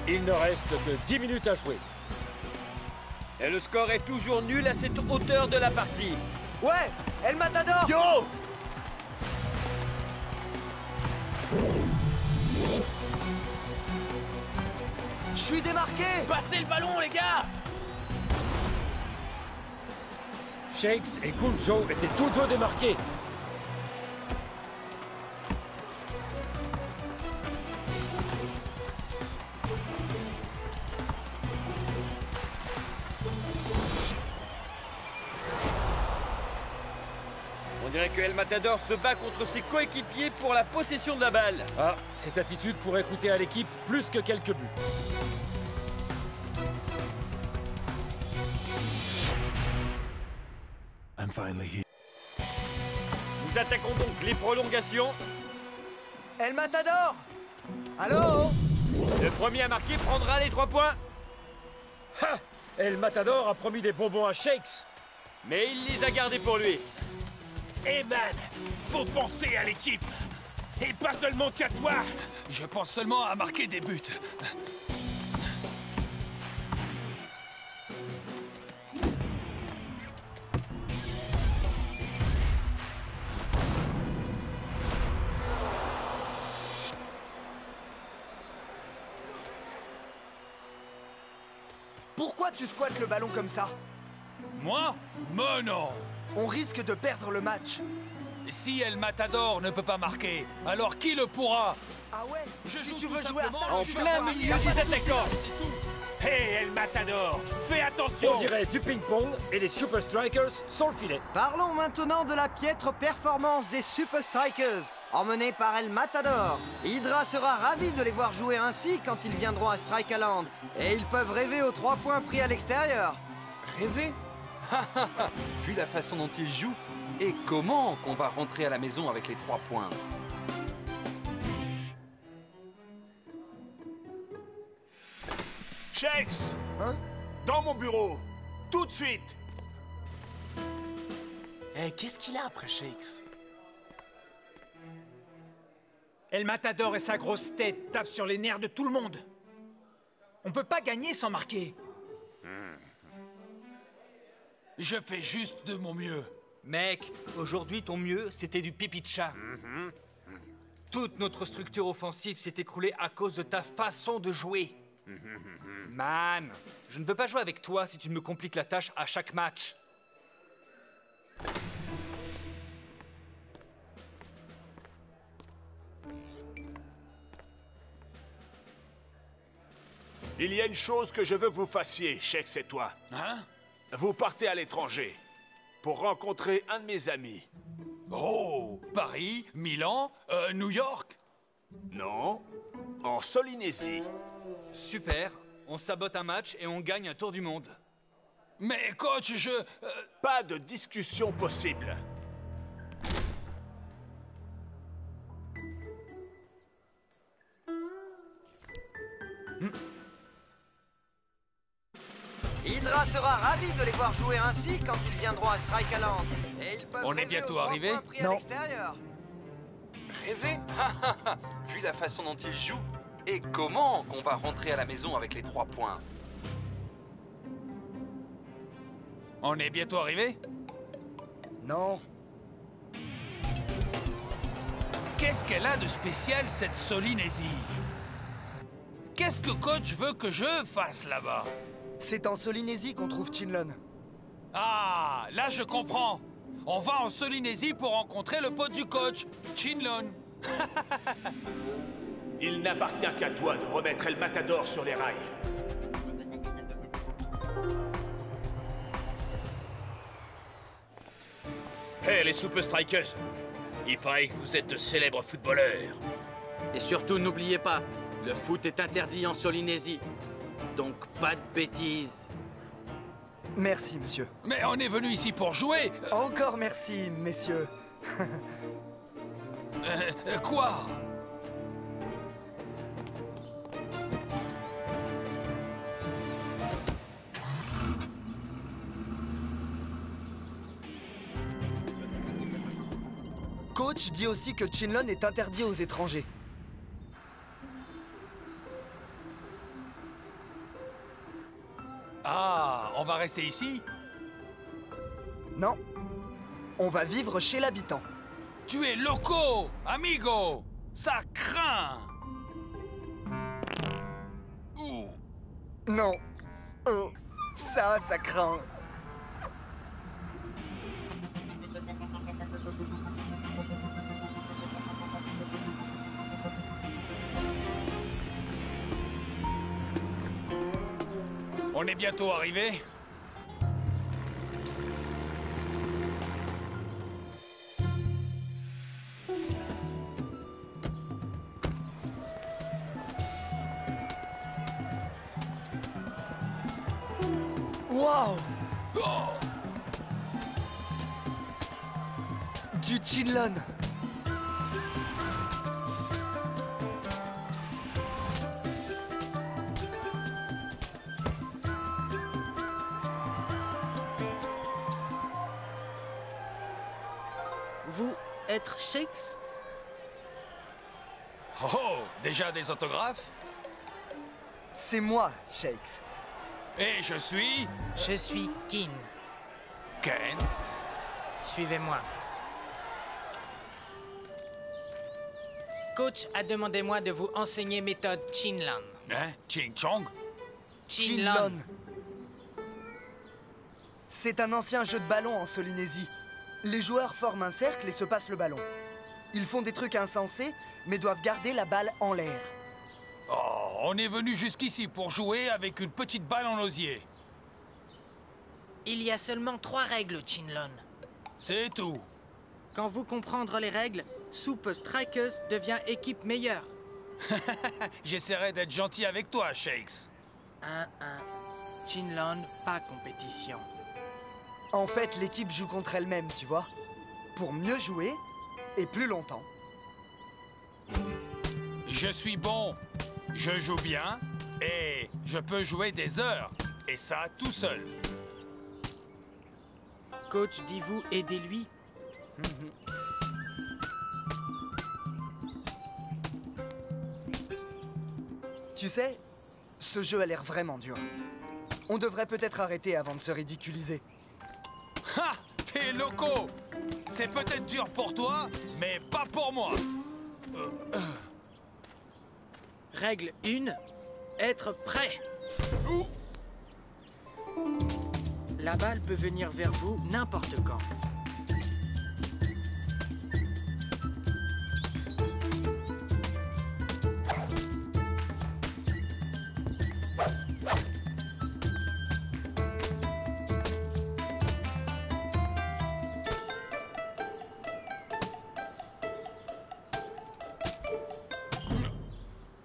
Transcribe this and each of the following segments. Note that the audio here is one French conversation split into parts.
Il ne reste que 10 minutes à jouer. Et le score est toujours nul à cette hauteur de la partie. Ouais, El Matador! Yo! Je suis démarqué! Passez le ballon, les gars! Shakes et Cool Joe étaient tous deux démarqués. On dirait que El Matador se bat contre ses coéquipiers pour la possession de la balle. Ah, cette attitude pourrait coûter à l'équipe plus que quelques buts. I'm finally here. Nous attaquons donc les prolongations. El Matador! Allô? Le premier à marquer prendra les 3 points. Ha! El Matador a promis des bonbons à Shakes. Mais il les a gardés pour lui. Eh man, faut penser à l'équipe. Et pas seulement qu'à toi. Je pense seulement à marquer des buts. Pourquoi tu squattes le ballon comme ça? Moi? Mais non. On risque de perdre le match. Si El Matador ne peut pas marquer, alors qui le pourra? Ah ouais? Je Si joue tu tout veux jouer à simplement ça, En tu vas plein voir. milieu des attaquants. C'est tout. Hé, El Matador, fais attention. On dirait du ping-pong et les Super Strikers sont le filet. Parlons maintenant de la piètre performance des Super Strikers, emmenés par El Matador. Hydra sera ravi de les voir jouer ainsi quand ils viendront à Strikaland. Et ils peuvent rêver aux 3 points pris à l'extérieur. Rêver? Vu la façon dont il joue, et comment qu'on va rentrer à la maison avec les 3 points? Shakes, Hein? dans mon bureau, tout de suite. Eh, qu'est-ce qu'il a après Shakes? El Matador et sa grosse tête tapent sur les nerfs de tout le monde. On peut pas gagner sans marquer. Je fais juste de mon mieux. Mec, aujourd'hui ton mieux, c'était du pipi de chat. Toute notre structure offensive s'est écroulée à cause de ta façon de jouer. Man, je ne veux pas jouer avec toi si tu me compliques la tâche à chaque match. Il y a une chose que je veux que vous fassiez, Shakes et toi. Hein? Vous partez à l'étranger pour rencontrer un de mes amis. Oh, Paris, Milan, New York? Non, en Solynésie. Super, on sabote un match et on gagne un tour du monde. Mais coach, Pas de discussion possible. Hydra sera ravi de les voir jouer ainsi quand ils viendront à Strikaland. Et ils peuvent On est rêver bientôt aux 3 arrivé? points pris à Non. l'extérieur. Rêver? Vu la façon dont il joue, et comment qu'on va rentrer à la maison avec les 3 points? on est bientôt arrivé? Non. Qu'est-ce qu'elle a de spécial, cette Solynésie? Qu'est-ce que coach veut que je fasse là-bas? C'est en Solynésie qu'on trouve Chinlon. Ah, là je comprends. On va en Solynésie pour rencontrer le pote du coach, Chinlon. Il n'appartient qu'à toi de remettre El Matador sur les rails. Hé, les Super Strikers! Il paraît que vous êtes de célèbres footballeurs. Et surtout, n'oubliez pas, le foot est interdit en Solynésie. Donc pas de bêtises. Merci, monsieur. Mais on est venu ici pour jouer. Encore merci, messieurs. Quoi? Coach dit aussi que Chinlon est interdit aux étrangers. Ah, on va rester ici? Non. On va vivre chez l'habitant. Tu es loco, amigo! Ça craint! Ouh. Non. Oh, ça craint. On est bientôt arrivé. Wow! Oh! Du Chinlon. Vous êtes Shakes? Oh, déjà des autographes? C'est moi, Shakes. Et je suis... Je suis Kin. Ken. Suivez-moi. Coach a demandé moi de vous enseigner méthode Chinlon. Hein? Ching Chong? Chinlon. C'est un ancien jeu de ballon en Solynésie. Les joueurs forment un cercle et se passent le ballon. Ils font des trucs insensés, mais doivent garder la balle en l'air. Oh, on est venu jusqu'ici pour jouer avec une petite balle en osier. Il y a seulement 3 règles Chinlon. C'est tout. Quand vous comprendre les règles, Super Strikers devient équipe meilleure. J'essaierai d'être gentil avec toi, Shakes. 1-1. Chinlon, pas compétition. En fait, l'équipe joue contre elle-même, tu vois. Pour mieux jouer et plus longtemps. Je suis bon, je joue bien et je peux jouer des heures. Et ça tout seul. Coach dit vous aidez-lui. Tu sais, ce jeu a l'air vraiment dur. On devrait peut-être arrêter avant de se ridiculiser. Ha! T'es loco! C'est peut-être dur pour toi, mais pas pour moi. Règle 1. Être prêt. La balle peut venir vers vous n'importe quand.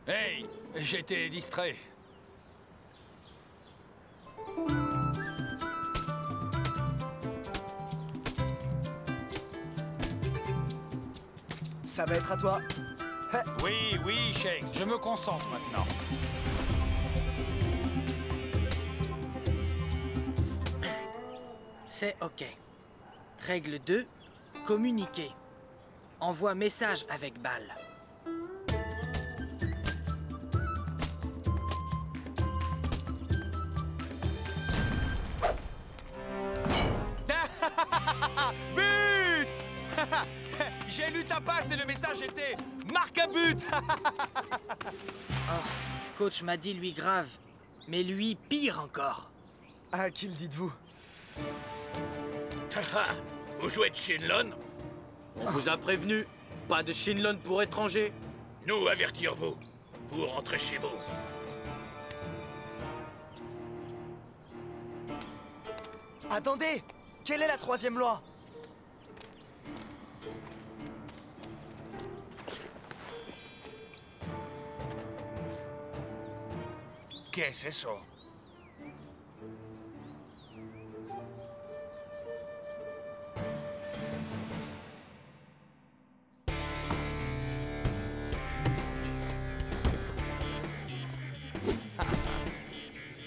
Hey, j'étais distrait. Ça va être à toi. Oui, oui, Shakes, je me concentre maintenant. C'est OK. Règle 2. Communiquer. Envoie message avec balle. But! J'ai lu ta passe et le message était « Marque un but !» Oh, coach m'a dit lui grave, mais lui pire encore. À qui le dites-vous? Vous jouez de Shinlon? On vous a prévenu. Pas de Shinlon pour étrangers. Nous avertir-vous. Vous rentrez chez vous. Attendez! Quelle est la 3e loi? Qu'est-ce que c'est ça?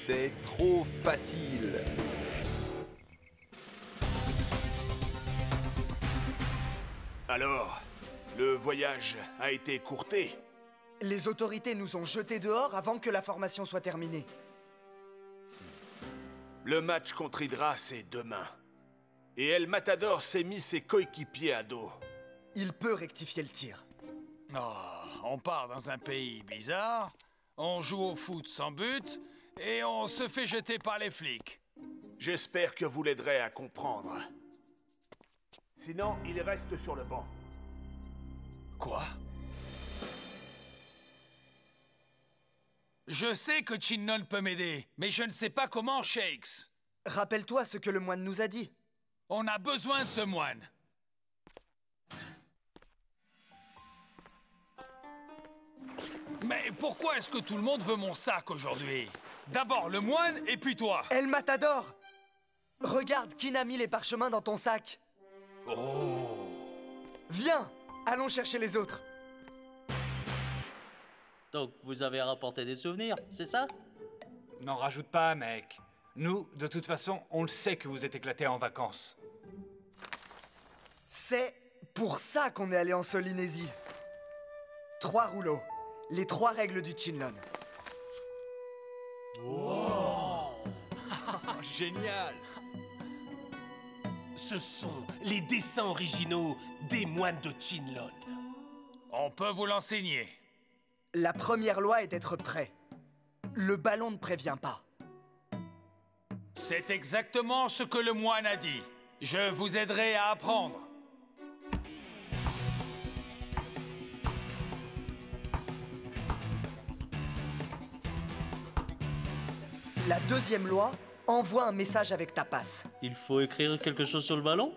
C'est trop facile. Alors, le voyage a été écourté? Les autorités nous ont jetés dehors avant que la formation soit terminée. Le match contre Hydra, c'est demain. Et El Matador s'est mis ses coéquipiers à dos. Il peut rectifier le tir. Oh, on part dans un pays bizarre, on joue au foot sans but, et on se fait jeter par les flics. J'espère que vous l'aiderez à comprendre. Sinon, il reste sur le banc. Quoi? Je sais que Chinlon peut m'aider, mais je ne sais pas comment, Shakes. Rappelle-toi ce que le moine nous a dit. On a besoin de ce moine. Mais pourquoi est-ce que tout le monde veut mon sac aujourd'hui? D'abord le moine et puis toi. El Matador! Regarde qui n'a mis les parchemins dans ton sac. Oh! Viens, allons chercher les autres. Donc, vous avez rapporté des souvenirs, c'est ça? N'en rajoute pas, mec. Nous, de toute façon, on le sait que vous êtes éclatés en vacances. C'est pour ça qu'on est allé en Solynésie. 3 rouleaux. Les 3 règles du Chinlon. Oh! Génial! Ce sont les dessins originaux des moines de Chinlon. On peut vous l'enseigner. La première loi est d'être prêt. Le ballon ne prévient pas. C'est exactement ce que le moine a dit. Je vous aiderai à apprendre. La deuxième loi, envoie un message avec ta passe. Il faut écrire quelque chose sur le ballon?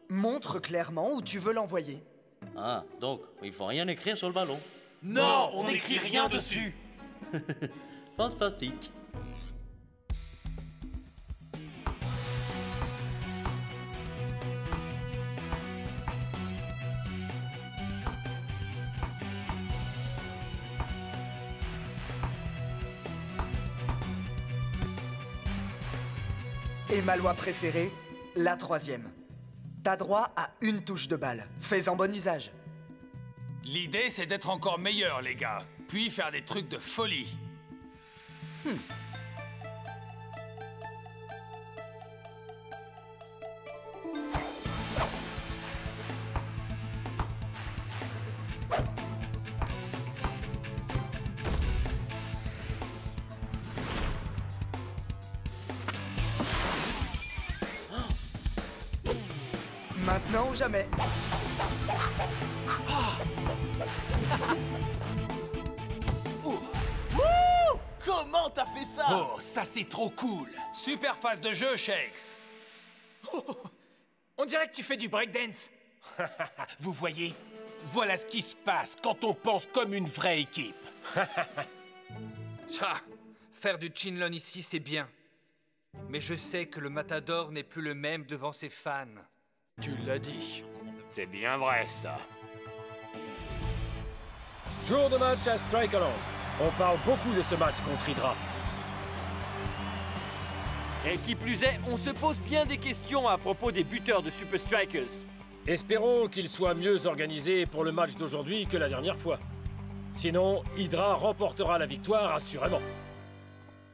Montre clairement où tu veux l'envoyer. Ah, donc, il faut rien écrire sur le ballon. Non, on n'écrit rien dessus. Fantastique. Et ma loi préférée, la 3e. T'as droit à une touche de balle. Fais-en bon usage. L'idée, c'est d'être encore meilleur, les gars. Puis faire des trucs de folie. Maintenant ou jamais. Comment t'as fait ça? Oh, ça c'est trop cool. Super phase de jeu, Shakes. On dirait que tu fais du breakdance. Vous voyez? Voilà ce qui se passe quand on pense comme une vraie équipe. Ça, faire du Chinlon ici, c'est bien. Mais je sais que le Matador n'est plus le même devant ses fans. Tu l'as dit. C'est bien vrai, ça. Jour de match à Strikeland. On parle beaucoup de ce match contre Hydra. Et qui plus est, on se pose bien des questions à propos des buteurs de Super Strikers. Espérons qu'ils soient mieux organisés pour le match d'aujourd'hui que la dernière fois. Sinon, Hydra remportera la victoire assurément.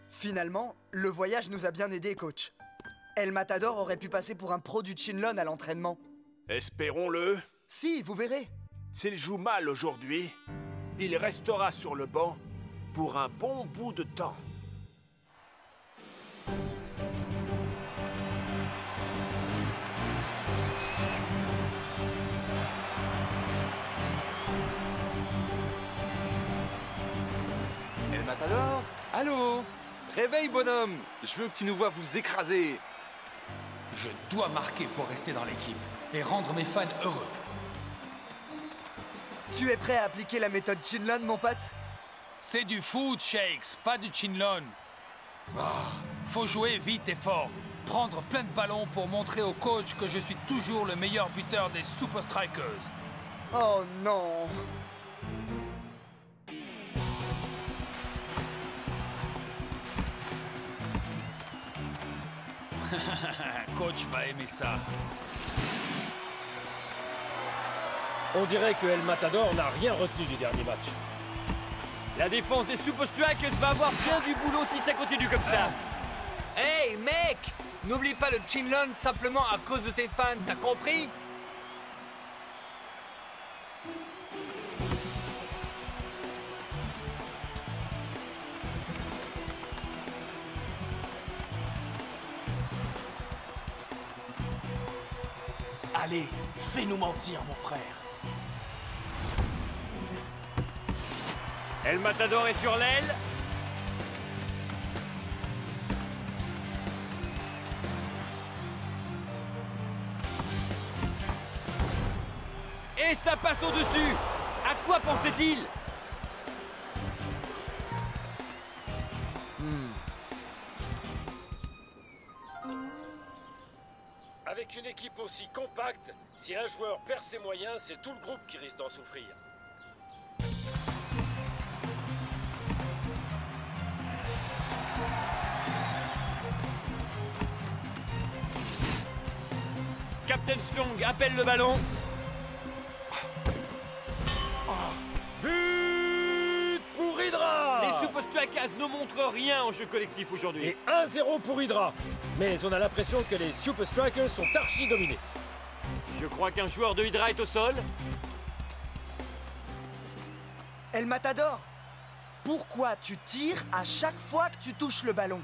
Finalement, le voyage nous a bien aidés, coach. El Matador aurait pu passer pour un pro du Chinlon à l'entraînement. Espérons-le. Si, vous verrez. S'il joue mal aujourd'hui, il restera sur le banc pour un bon bout de temps. El Matador? Allô? Réveille, bonhomme! Je veux que tu nous vois vous écraser. Je dois marquer pour rester dans l'équipe et rendre mes fans heureux. Tu es prêt à appliquer la méthode Chinlon, mon pote? C'est du foot, Shakes, pas du Chinlon. Faut jouer vite et fort. Prendre plein de ballons pour montrer au coach que je suis toujours le meilleur buteur des Super Strikers. Oh non! Coach va aimer ça. On dirait que El Matador n'a rien retenu du dernier match. La défense des Super Strikers va avoir bien du boulot si ça continue comme ça. Hey, mec! N'oublie pas le Chinlon simplement à cause de tes fans, t'as compris? Allez, fais-nous mentir, mon frère. El Matador est sur l'aile. Et ça passe au-dessus. À quoi pensait-il? Avec une équipe aussi compacte, si un joueur perd ses moyens, c'est tout le groupe qui risque d'en souffrir. Captain Strong appelle le ballon. But pour Hydra! Les Super Strikers ne montrent rien en jeu collectif aujourd'hui. Et 1-0 pour Hydra. Mais on a l'impression que les Super Strikers sont archi dominés. Je crois qu'un joueur de Hydra est au sol. El Matador, pourquoi tu tires à chaque fois que tu touches le ballon?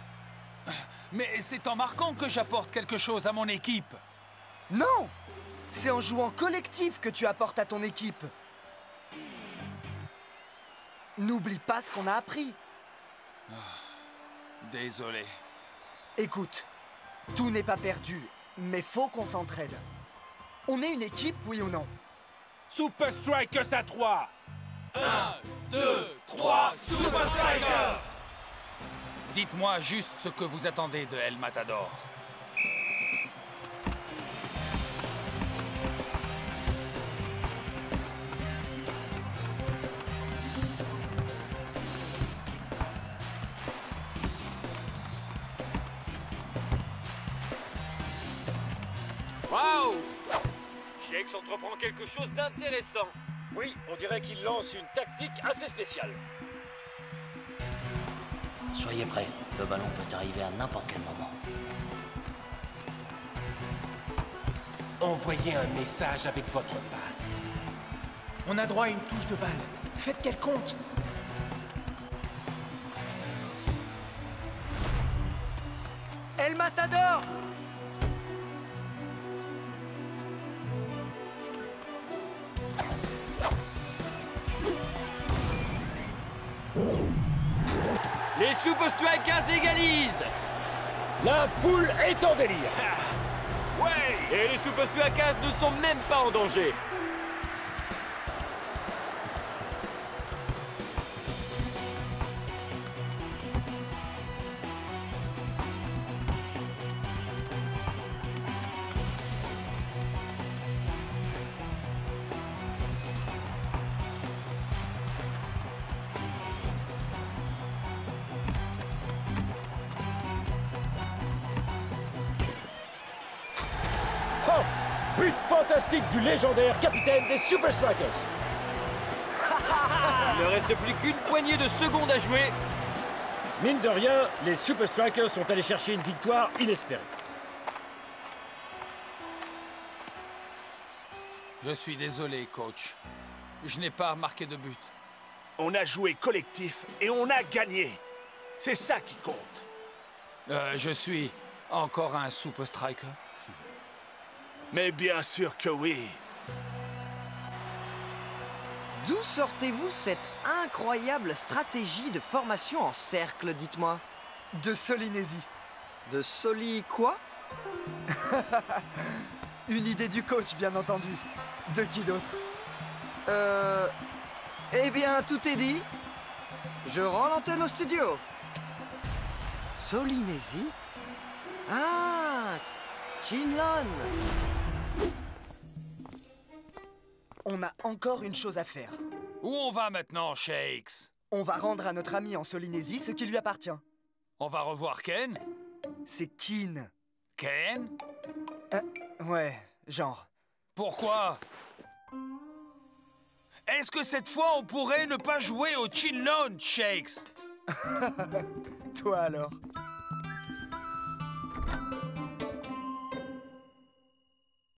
Mais c'est en marquant que j'apporte quelque chose à mon équipe. Non! C'est en jouant collectif que tu apportes à ton équipe. N'oublie pas ce qu'on a appris. Désolé. Écoute, tout n'est pas perdu, mais faut qu'on s'entraide. On est une équipe, oui ou non? Super Strikers à 3. 1, 2, 3, Super Strikers! Dites-moi juste ce que vous attendez de El Matador. Waouh! Shakes entreprend quelque chose d'intéressant. Oui, on dirait qu'il lance une tactique assez spéciale. Soyez prêts, le ballon peut arriver à n'importe quel moment. Envoyez un message avec votre passe. On a droit à une touche de balle. Faites qu'elle compte. El Matador! Les Super Strikers égalisent. La foule est en délire. Ouais! Et les Super Strikers ne sont même pas en danger. Oh! But fantastique du légendaire capitaine des Super Strikers. Il ne reste plus qu'une poignée de secondes à jouer. Mine de rien, les Super Strikers sont allés chercher une victoire inespérée. Je suis désolé, coach. Je n'ai pas marqué de but. On a joué collectif et on a gagné. C'est ça qui compte. Je suis encore un Super Striker. Mais bien sûr que oui. D'où sortez-vous cette incroyable stratégie de formation en cercle, dites-moi? De Solinésie. De Soli quoi? Une idée du coach, bien entendu. De qui d'autre? Eh bien, tout est dit. Je rends l'antenne au studio. Solinésie? Ah, Chinlon. On a encore une chose à faire. Où on va maintenant, Shakes? On va rendre à notre ami en Solinésie ce qui lui appartient. On va revoir Ken? C'est Keen. Ken? Ouais, genre. Pourquoi? Est-ce que cette fois on pourrait ne pas jouer au Chinlon, Shakes? Toi alors?